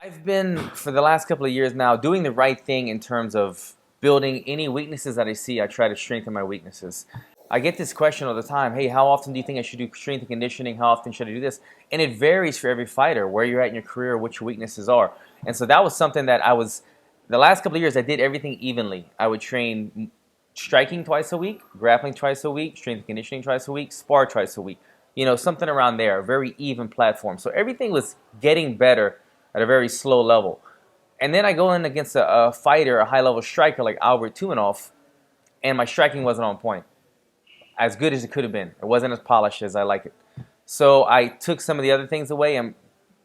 I've been, for the last couple of years now, doing the right thing in terms of building any weaknesses that I see. I try to strengthen my weaknesses. I get this question all the time, hey, how often do you think I should do strength and conditioning? How often should I do this? And it varies for every fighter, where you're at in your career, what your weaknesses are. And so that was something that the last couple of years, I did everything evenly. I would train striking twice a week, grappling twice a week, strength and conditioning twice a week, spar twice a week. Something around there, a very even platform. So everything was getting better at a very slow level. And then I go in against a fighter, a high-level striker like Albert Tumenov, and my striking wasn't on point. As good as it could have been. It wasn't as polished as I like it. So I took some of the other things away and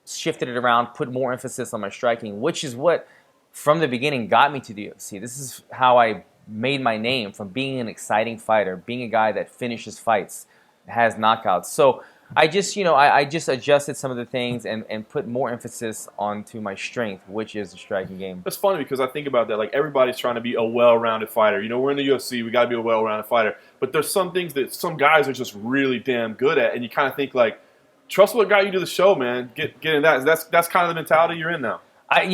shifted it around, put more emphasis on my striking, which is what, from the beginning, got me to the UFC. This is how I made my name, from being an exciting fighter, being a guy that finishes fights, has knockouts. So I just adjusted some of the things and put more emphasis onto my strength, which is the striking game. That's funny because I think about that. Like, everybody's trying to be a well-rounded fighter. We're in the UFC. We got to be a well-rounded fighter. But there's some things that some guys are just really damn good at, and you kind of think like, trust what got you to the show, man. Get in that. That's kind of the mentality you're in now. I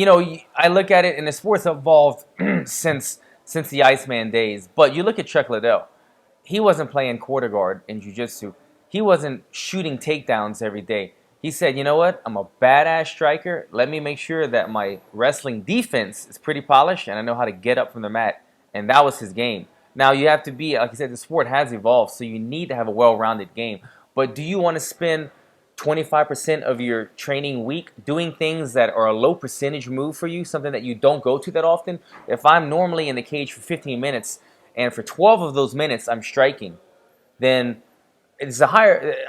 look at it, and the sport's evolved since the Iceman days. But you look at Chuck Liddell. He wasn't playing quarter guard in jiu-jitsu. He wasn't shooting takedowns every day. He said, you know what? I'm a badass striker. Let me make sure that my wrestling defense is pretty polished and I know how to get up from the mat. And that was his game. Now, you have to be, like I said, the sport has evolved, so you need to have a well-rounded game. But do you want to spend 25% of your training week doing things that are a low percentage move for you, something that you don't go to that often? If I'm normally in the cage for 15 minutes and for 12 of those minutes I'm striking, then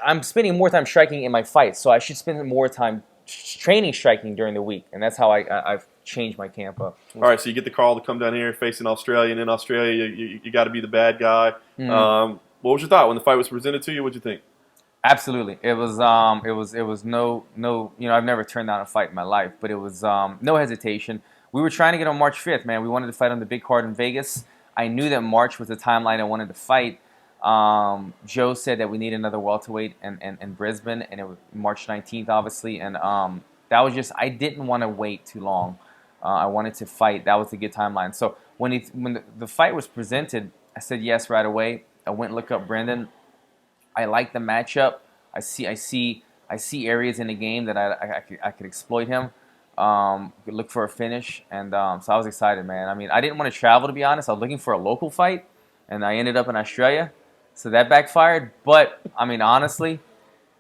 I'm spending more time striking in my fights, so I should spend more time training striking during the week, and that's how I've changed my camp up. All right, so you get the call to come down here facing Australia, and in Australia, you got to be the bad guy. What was your thought when the fight was presented to you? What'd you think? Absolutely, it was no, I've never turned down a fight in my life, but it was no hesitation. We were trying to get on March 5th, man. We wanted to fight on the big card in Vegas. I knew that March was the timeline I wanted to fight. Joe said that we need another welterweight in Brisbane, and it was March 19th, obviously, and that was just, I didn't want to wait too long. I wanted to fight. That was a good timeline. So when the fight was presented, I said yes right away. I went and looked up Brendan. I like the matchup. I see areas in the game that I could exploit him. Look for a finish, and so I was excited, man. I mean, I didn't want to travel, to be honest. I was looking for a local fight, and I ended up in Australia. So that backfired, but I mean, honestly,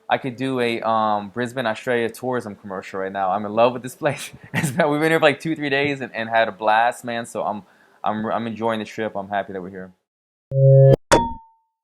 I could do a Brisbane, Australia tourism commercial right now. I'm in love with this place. We've been here for like 2-3 days and had a blast, man. So I'm enjoying the trip. I'm happy that we're here.